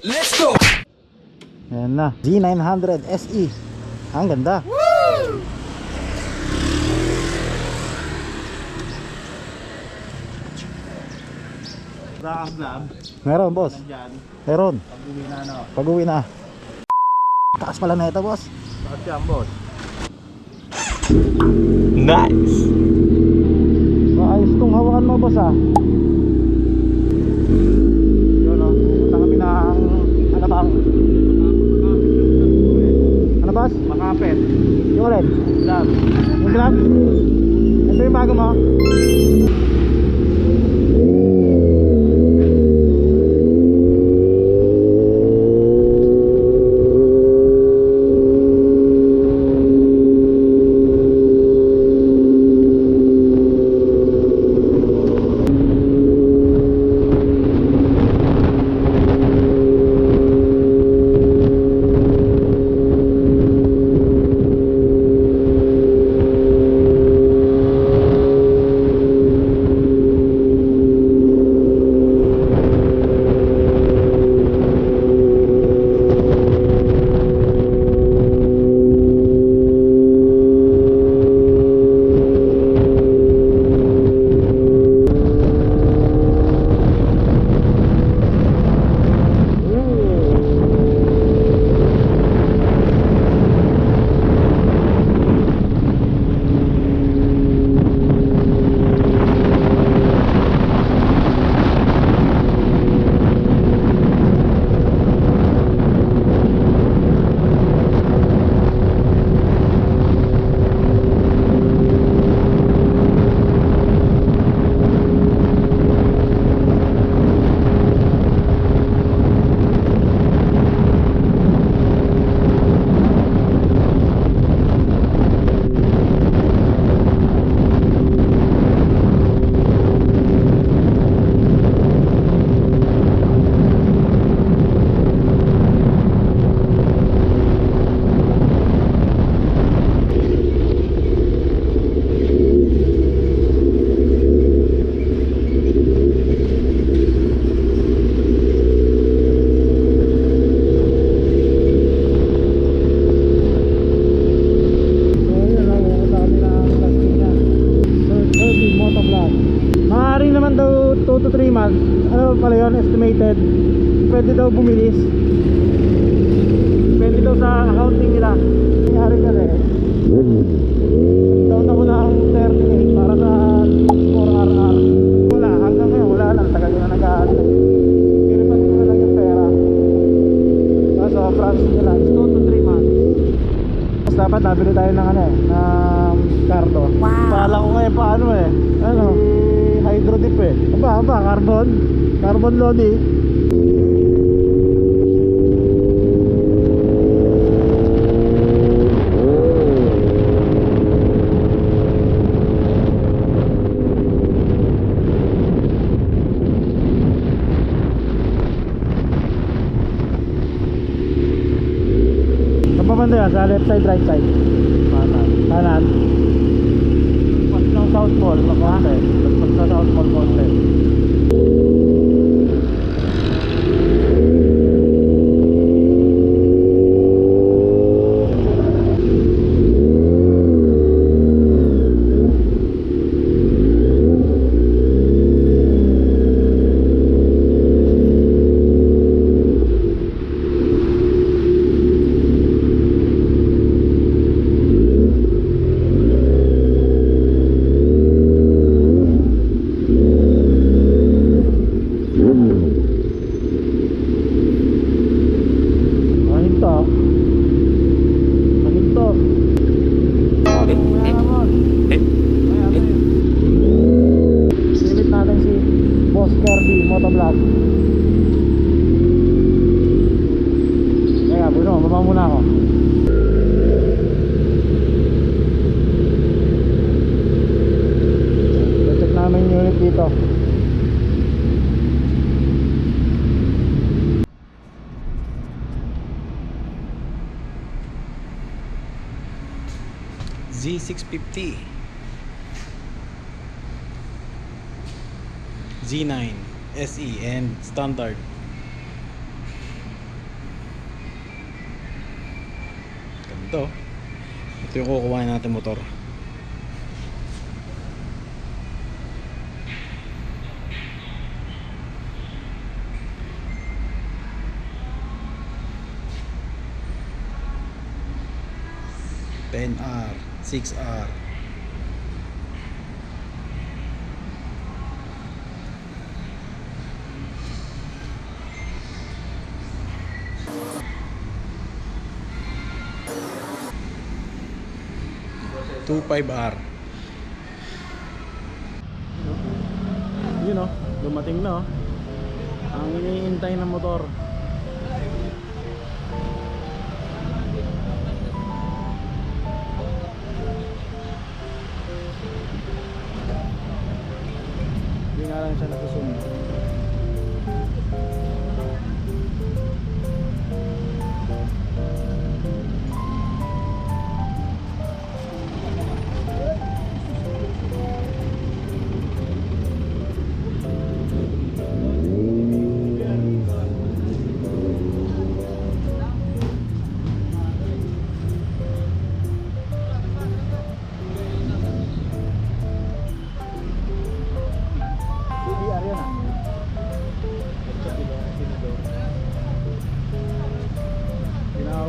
Let's go! Ayan na, Z900 SE. Ang ganda. Woo! Sa vlog, Meron boss. nandyan, Meron. pag-uwi na ano. Pag uwi na. Taas pala na ito boss. Bakit yan, boss? Nice! Ayos tong hawakan mo boss ah. Yun o, punta kami ng Alabang. Ano boss? Makapit. Yung alin? Vlog. Yung grab? Ito yung bago mo? Maaaring naman daw 2 to 3 months. Ano pala yun, estimated. Pwede daw bumilis. Pwede daw sa accounting nila. Nangyari ka rin. Daw na muna ang 38 para sa 4RR. Wala, hanggang ngayon wala lang. Tagal ko na nag-aano. Iripas ko na lang yung pera. Kaso process nila is 2 to 3 months. Mas dapat nabili tayo ng ano eh, ng karto. Wow. Pala ko ngayon paano eh. Ano? Hydro dip eh. Aba, carbon loading. Saan pa banda yan? Sa left side, right side? Kanan. Pag ng South Mall, konti. Pag sa South Mall, konti. Motovlog. Teka, Bruno, baba muna ako. Check namin yung unit dito. Z650 Z9 SE and standard. ito. Ito yung kukuhain natin motor. R 6R. Two 5R. Yun o, dumating na oh. Ang iniintay ng motor. Hindi nga lang siya nasusunod.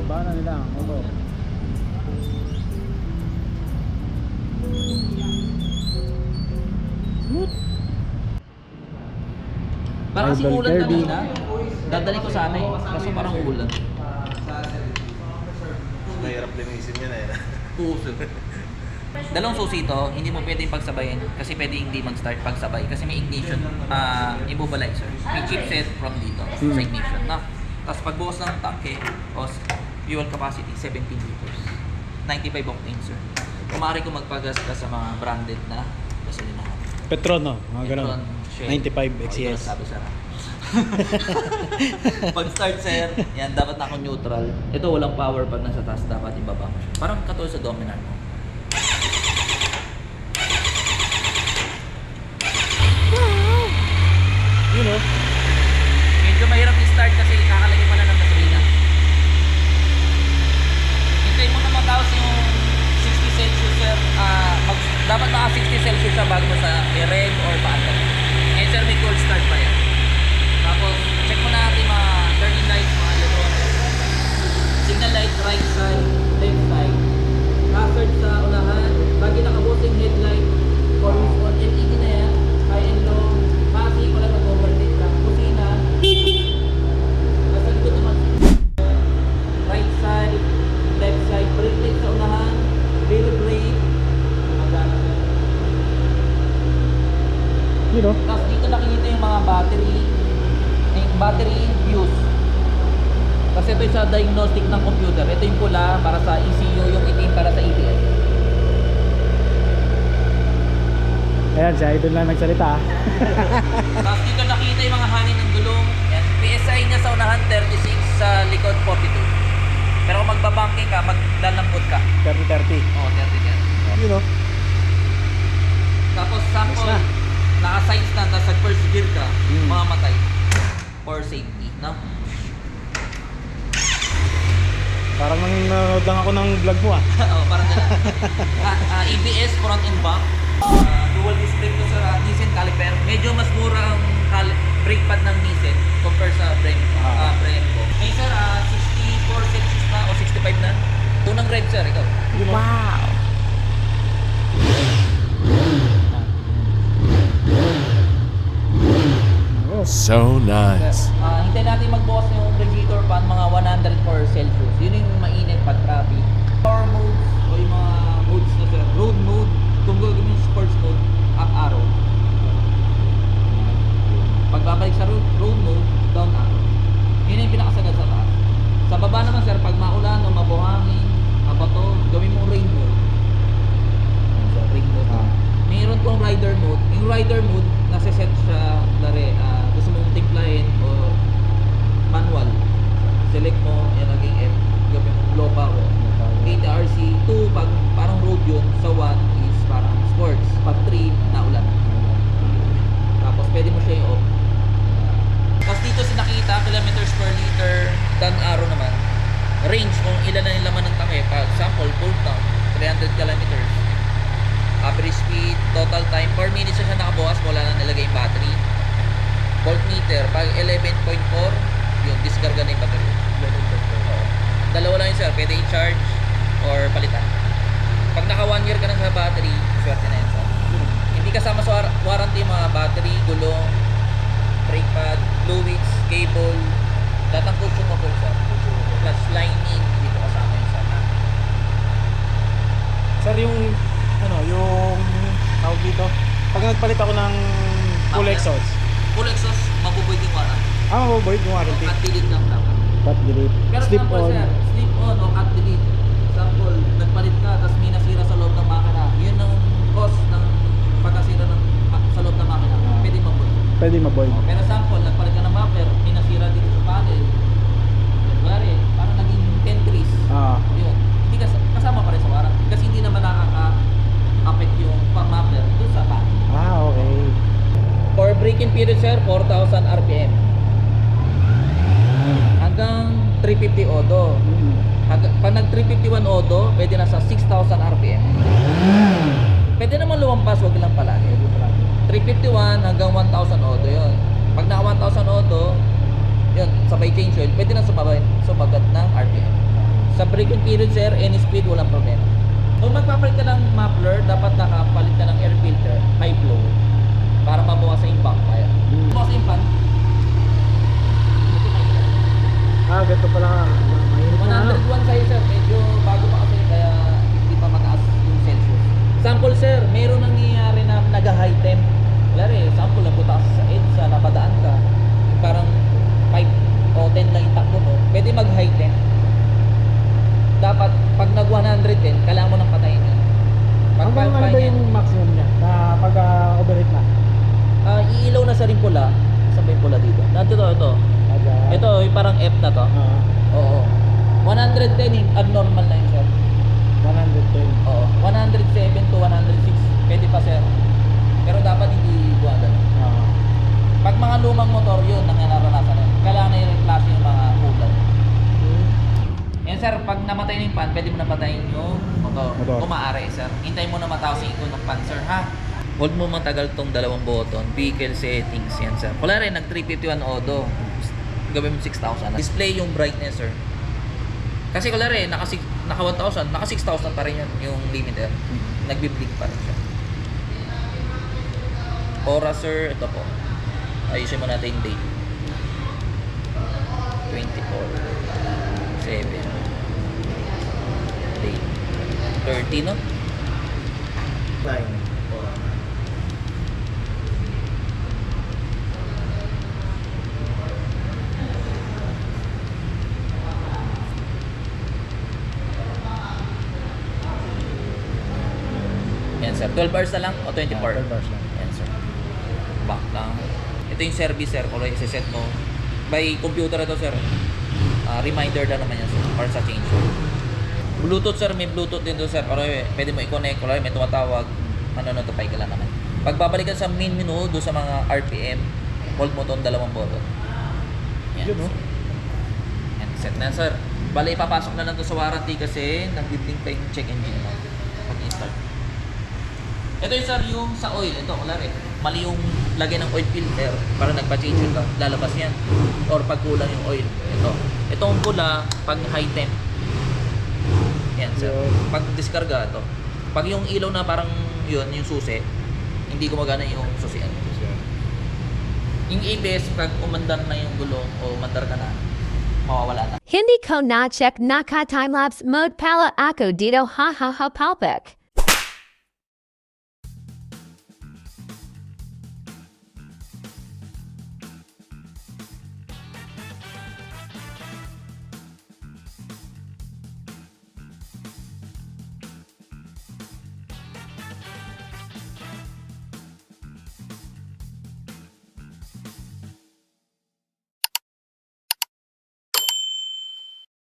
Ba na nila ang motor. Parang kasi Idol ulan Kirby. kanina. Dadali ko sana eh. Kaso parang ulan. Mahirap linisin yun eh. Puso. Dalawang susi ito, hindi mo pwedeng pagsabayin kasi pwede hindi mag-start pagsabay kasi may ignition immobilizer. May chipset from dito sa ignition. No? Tapos pagbuhos ng tanke o fuel capacity, 17 liters. 95 octane, sir. Kumari ko magpagas ka sa mga branded na gasolinahan. Petron no, mga ganun. Petron, Shell. 95 XCS. Sabi sir. Pag start sir, yan dapat na ako neutral. Ito walang power pag nasa taas, dapat ibaba mo siya. Parang katulad sa dominant mo. You know, Medyo mahirap i-start kasi kakalagay pala ng gasolina. Hintayin mo na mataos yung 60 Celsius sir. Dapat naka 60 Celsius siya bago mo sa i-rev or paandar. Ngayon sir, may cold start pa yan. Tapos check mo natin mga turning lights, mga electronics. Signal light right side, left side. Hazard sa unahan. Lagi nakabusing headlight. Always on LED na yan. High and low. Passive, wala nag-overtake lang. Kusina. Nasa likod naman. Right side, left side. Brake light sa unahan. Rear brake. Magana na. you know. Tapos dito nakikita yung mga battery. Yung battery use. Kasi ito yung sa diagnostic ng computer. Ito yung pula para sa ECU, yung itim para sa EBS. Ayan, si Idol lang nagsalita. Tapos dito nakita yung mga hangin ng gulong. Yan. PSI niya sa unahan 36, sa likod 42. Pero kung magbabanking ka, maglalambot ka. 30-30. Oo, 30. You know. Tapos sample, Yes na. naka-signs na, tapos sa first gear ka, mamamatay. For safety, no? Parang nanonood lang ako ng vlog mo ah. Oo, parang gano'n. EBS, front and back. Dual disc brake to sa Nissan caliper. Medyo mas mura ang brake pad ng Nissan compare sa Brembo. Hey sir, 64 Celsius na o 65 na. Unang red sir, ikaw. Wow! So nice. Hintayin natin magbukas yung radiator fan mga 104 Celsius. Yun yung mainit pag traffic. Power modes o yung mga modes na sir. Road mode, kung gagawin yung sports mode, up arrow. Pagbabalik sa road mode, down arrow. Yun yung pinakasagad sa taas. Sa baba naman sir, pag maulan o mabuhangin, mabato, gawin mong rain mode. Ayan, sir, rain mode. Mayroon pong rider mode. Yung rider mode, nasa-set siya gusto mong timplahin o manual. Select mo, yan naging F. Gawin mo low power. 8RC, 2 pag parang road yun, sa 1 is parang sports. Pag 3, naulan. Tapos pwede mo siya i-off. Tapos dito nakita kilometers per liter, down arrow naman. Range kung ilan na yung laman ng tanke. Example, full tank, 300 kilometers. Average speed, total time, 4 minutes na siya nakabukas, wala na nilagay yung battery. Voltmeter, pag 11.4, yun, discarga na yung battery. Oo. Dalawa lang yun sir, pwede i-charge or palitan. Pag naka 1 year ka na sa battery, swerte na yun sir. Hindi kasama sa warranty yung mga battery, gulong, brake pad, fluids, cable, lahat ng consumable sir. Plus lining, dito kasama yun sir. Sir, yung tawag dito, pag nagpalit ako ng full Muffler. exhaust, Full exhaust, mabuboy yung warranty. mababoy yung warranty. Cut delete lang dapat. Cut delete. Pero Slip example on. sir, slip on o cut delete. Example, nagpalit ka tapos may nasira sa loob ng makina. Yun ang cost ng pagkasira sa loob ng makina. Pwede maboy. Pwede maboy. Pero example, nagpalit ka ng muffler, may nasira dito sa panel. Kunwari, parang naging 10 trees. Yun. Hindi kasama pa rin sa warranty. Kasi hindi naman nakaka-affect yung pang-muffler doon sa panel. Okay. For braking period sir, 4,000 RPM. Hanggang 350 odo. Pag nag 351 odo, pwede na sa 6,000 RPM. Pwede naman lumampas, wag lang palagi. 351 hanggang 1,000 odo yun. Pag naka 1,000 odo, yun, sabay change oil, pwede na sumagat ng RPM. Sa braking period sir, any speed, walang problema. Kung magpapalit ka ng muffler, dapat nakapalit ka ng air filter, high flow, para mabawasan yung backfire. Mabawasan yung pan. Ganito pala. Mainit na. 101 sa'yo sir, medyo bago pa kasi kaya hindi pa mataas yung Celsius. Sample sir, meron nangyayari na nag-high temp. Wala rin, sample nabutas sa EDSA, napadaan ka, parang 5 o 10 lang yung takbo mo, pwede mag-high temp. Dapat pag nag 110, kailangan mo nang patayin yan. Pag Hanggang ano ba yung maximum niya na pag overheat na? iilaw na sa rin pula. Saan ba yung pula dito? Ito. Ito, yung parang F na to. Oo. 110 abnormal na yun sir. 110. Oo. 107 to 106 pwede pa sir. Pero dapat hindi buwagan. Pag mga lumang motor yun, nangyaranasan na yun. Kailangan na i-replace yung mga ulan. Yan sir, pag namatay na yung pan, pwede mo na patayin yung motor. Kung maaari sir. Hintayin mo na mataos yung ikon ng pan sir ha. Hold mo matagal tong dalawang button. Vehicle settings yan sir. Wala rin, nag 351 odo. Gawin mo 6,000. Display yung brightness sir. Kasi wala rin, naka 1,000, naka 6,000 pa rin yan yung limiter. Nagbi-blink pa rin siya. Oras sir, ito po. Ayusin mo natin yung date. 24 7 date 30 no? 9. Yan sir, 12 hours na lang o 24? 12 hours lang. Yan sir. Back lang. Ito yung service sir, kung i-set mo. By computer ito sir. Reminder na naman yan sir, para sa change. Bluetooth sir, may Bluetooth din doon sir. Kung pwede mo i-connect, kung may tumatawag, notify ka lang naman. Pag babalik ka sa main menu, doon sa mga RPM, hold mo itong dalawang button. Yan. Yun, no? Yan, set na sir. Bale, ipapasok na lang to sa warranty kasi nag-blink pa yung check engine mo pag-install. Ito yung sir, yung sa oil. Ito, kulari. Mali yung lagay ng oil filter para nagpa-change ka. Lalabas yan. Or pag kulang yung oil. Ito. Itong pula, pag high temp. Yan sir. Pag diskarga ito. Pag yung ilaw na parang yun, yung susi, hindi gumagana yung susian. Yung ABS, pag umandar na yung gulong o umandar ka na, mawawala na. Hindi ko na check naka time-lapse mode pala ako dito ha ha ha palpik.